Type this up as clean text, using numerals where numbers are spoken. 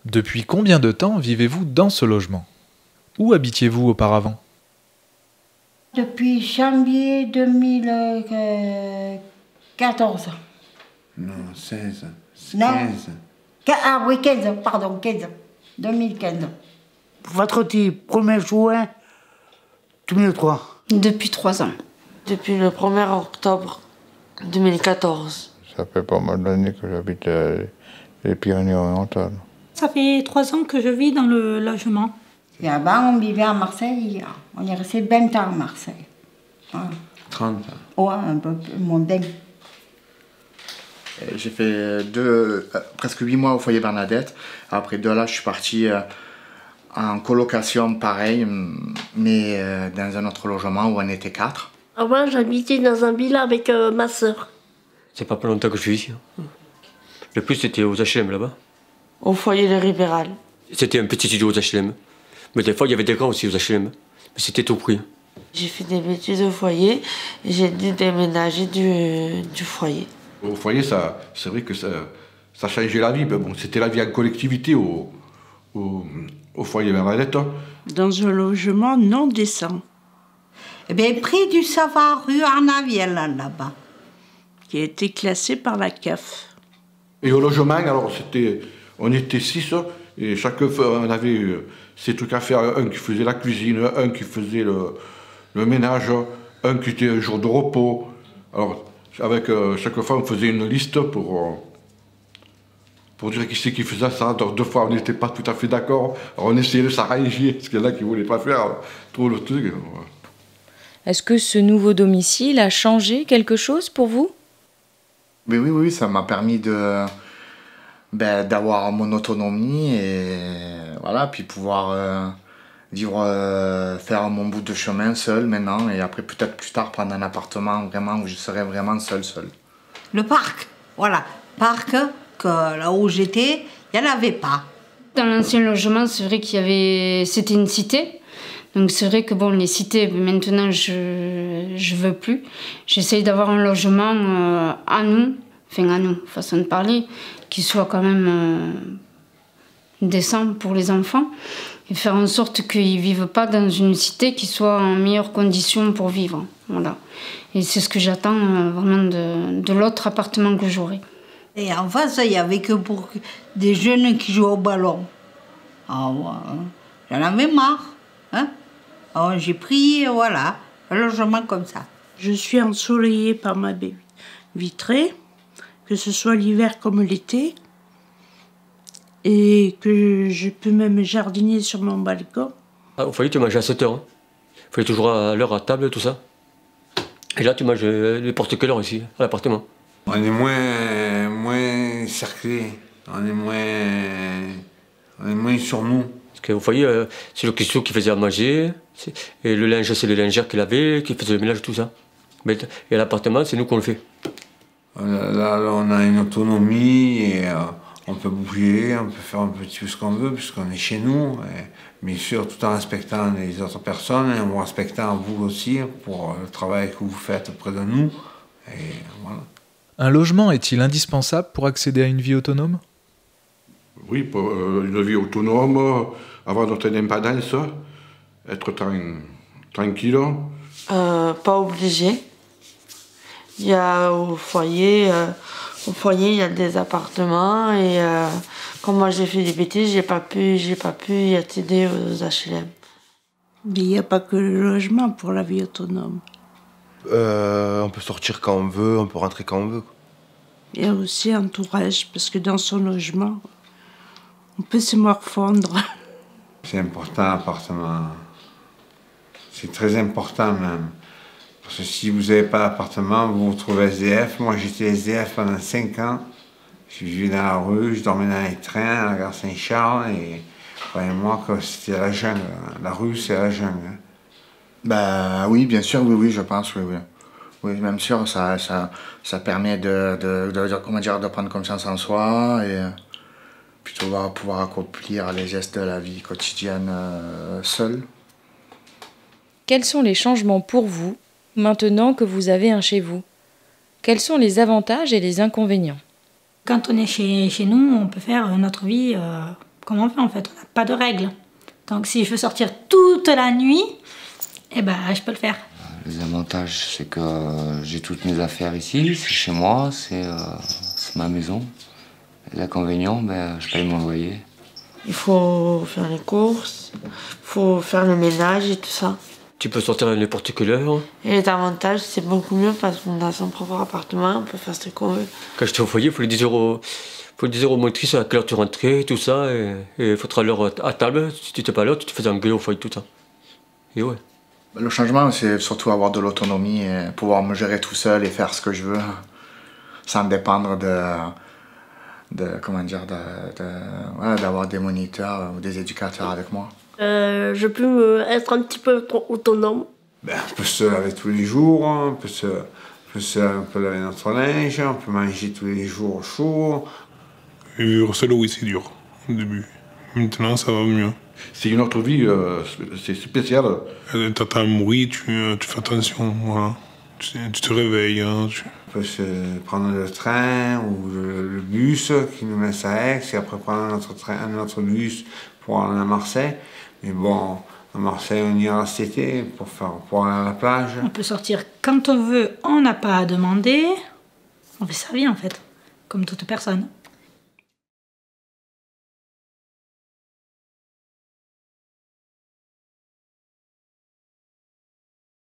Depuis combien de temps vivez-vous dans ce logement? Où habitiez-vous auparavant? Depuis janvier 2014. Non, 16. Non. 15. Ah oui, 15, pardon, 15. 2015. Vendredi 1er juin 2003. Depuis 3 ans. Depuis le 1er octobre 2014. Ça fait pas mal d'années que j'habite les Pyrénées-Orientales. Ça fait 3 ans que je vis dans le logement. Et avant, on vivait à Marseille. On est resté 20 ans à Marseille. Ouais. 30. Ouais, un peu moins bien. J'ai fait presque 8 mois au foyer Bernadette. Après 2 là, je suis parti en colocation, pareil, mais dans un autre logement où on était 4. Avant, j'habitais dans un villa avec ma sœur. C'est pas longtemps que je suis ici. Le plus, c'était aux HLM là-bas. Au foyer de Ribéral. C'était un petit studio aux HLM. Mais des fois, il y avait des grands aussi aux HLM. Mais c'était tout pris. J'ai fait des bêtises au foyer et j'ai dû déménager du foyer. Au foyer, c'est vrai que ça changeait la vie. Mais bon, c'était la vie en collectivité au foyer Bernadette. Dans un logement non décent. Eh bien, près du Savard, rue Arnaviel, là-bas. Qui a été classé par la CAF. Et au logement, alors, on était 6, et chacun, on avait ses trucs à faire. Un qui faisait la cuisine, un qui faisait le ménage, un qui était un jour de repos. Alors, avec chaque fois, on faisait une liste pour dire qui c'est qui faisait ça. Donc, 2 fois, on n'était pas tout à fait d'accord. Alors, on essayait de s'arranger, parce qu'il y en a qui ne voulaient pas faire trop le truc. Est-ce que ce nouveau domicile a changé quelque chose pour vous? Oui, ça m'a permis d'avoir mon autonomie et voilà, puis pouvoir vivre, faire mon bout de chemin seul maintenant, et après peut-être plus tard prendre un appartement vraiment où je serais vraiment seul. Le parc, voilà, parc que là où j'étais, il n'y en avait pas. Dans l'ancien logement, c'est vrai c'était une cité. Donc c'est vrai que bon, les cités, maintenant, je veux plus. J'essaye d'avoir un logement à nous, façon de parler, qui soit quand même décent pour les enfants, et faire en sorte qu'ils ne vivent pas dans une cité qui soit en meilleures conditions pour vivre. Voilà. Et c'est ce que j'attends vraiment de l'autre appartement que j'aurai. Et en face, il n'y avait que pour des jeunes qui jouent au ballon. Ah ouais, j'en avais marre. Hein? Alors j'ai pris, voilà, un logement comme ça. Je suis ensoleillée par ma baie vitrée, que ce soit l'hiver comme l'été, et que je peux même jardiner sur mon balcon. Au foyer, tu manges à 7 heures. Il fallait toujours à l'heure à table, tout ça. Et là, tu manges n'importe quelle heure ici, à l'appartement. On est moins cerclé, on est moins sur nous. Parce qu'au foyer, c'est le cuistot qui faisait à manger, et le linge, c'est le lingère qui lavait, qui faisait le ménage, tout ça. Et à l'appartement, c'est nous qu'on le fait. Là, on a une autonomie et on peut bouger, on peut faire un petit peu ce qu'on veut puisqu'on est chez nous. Et, bien sûr, tout en respectant les autres personnes et en respectant vous aussi pour le travail que vous faites auprès de nous. Et voilà. Un logement est-il indispensable pour accéder à une vie autonome? Oui, pour une vie autonome, avoir notre indépendance, être tranquille. Pas obligé. Il y a au foyer, il y a des appartements et comme moi j'ai fait des bêtises, j'ai pas pu y accéder aux HLM. Mais il n'y a pas que le logement pour la vie autonome. On peut sortir quand on veut, on peut rentrer quand on veut. Il y a aussi entourage, parce que dans son logement, on peut se morfondre. C'est important l'appartement. C'est très important même. Parce que si vous n'avez pas d'appartement, vous vous retrouvez SDF. Moi j'étais SDF pendant 5 ans. Je vivais dans la rue, je dormais dans les trains, à la gare Saint-Charles, et croyez-moi que c'était la jungle. La rue, c'est la jungle. Bah oui, bien sûr, oui, je pense, oui. Oui, même sûr, ça permet de prendre confiance en soi et plutôt pouvoir accomplir les gestes de la vie quotidienne seul. Quels sont les changements pour vous, maintenant que vous avez un chez vous? Quels sont les avantages et les inconvénients? Quand on est chez nous, on peut faire notre vie comment on fait en fait? On n'a pas de règles. Donc si je veux sortir toute la nuit, eh ben je peux le faire. Les avantages, c'est que j'ai toutes mes affaires ici, c'est chez moi, c'est ma maison. L'inconvénient, je paye mon loyer. Il faut faire les courses, il faut faire le ménage et tout ça. Tu peux sortir à n'importe quelle heure. Et les avantages, c'est beaucoup mieux parce qu'on a son propre appartement, on peut faire ce qu'on veut. Quand j'étais au foyer, il faut les 10 euros. Faut le dire aux motrices à quelle heure tu rentrais, tout ça, et il faudra l'heure à table. Si tu n'étais pas là, tu te faisais engueuler au foyer, tout ça. Et ouais. Le changement, c'est surtout avoir de l'autonomie et pouvoir me gérer tout seul et faire ce que je veux, sans dépendre d'avoir des moniteurs ou des éducateurs avec moi. Je peux être un petit peu autonome. On peut se laver tous les jours, on peut laver notre linge, on peut manger tous les jours chaud. Vivre seul, oui, c'est dur au début. Maintenant, ça va mieux. C'est une autre vie, c'est spécial. T'entends un bruit, tu fais attention, voilà. Tu te réveilles. Hein, On peut se prendre le train ou le bus qui nous laisse à Aix et après prendre un autre bus pour aller à Marseille. Mais bon, à Marseille, on ira cet été pour aller à la plage. On peut sortir quand on veut, on n'a pas à demander. On fait sa vie en fait, comme toute personne.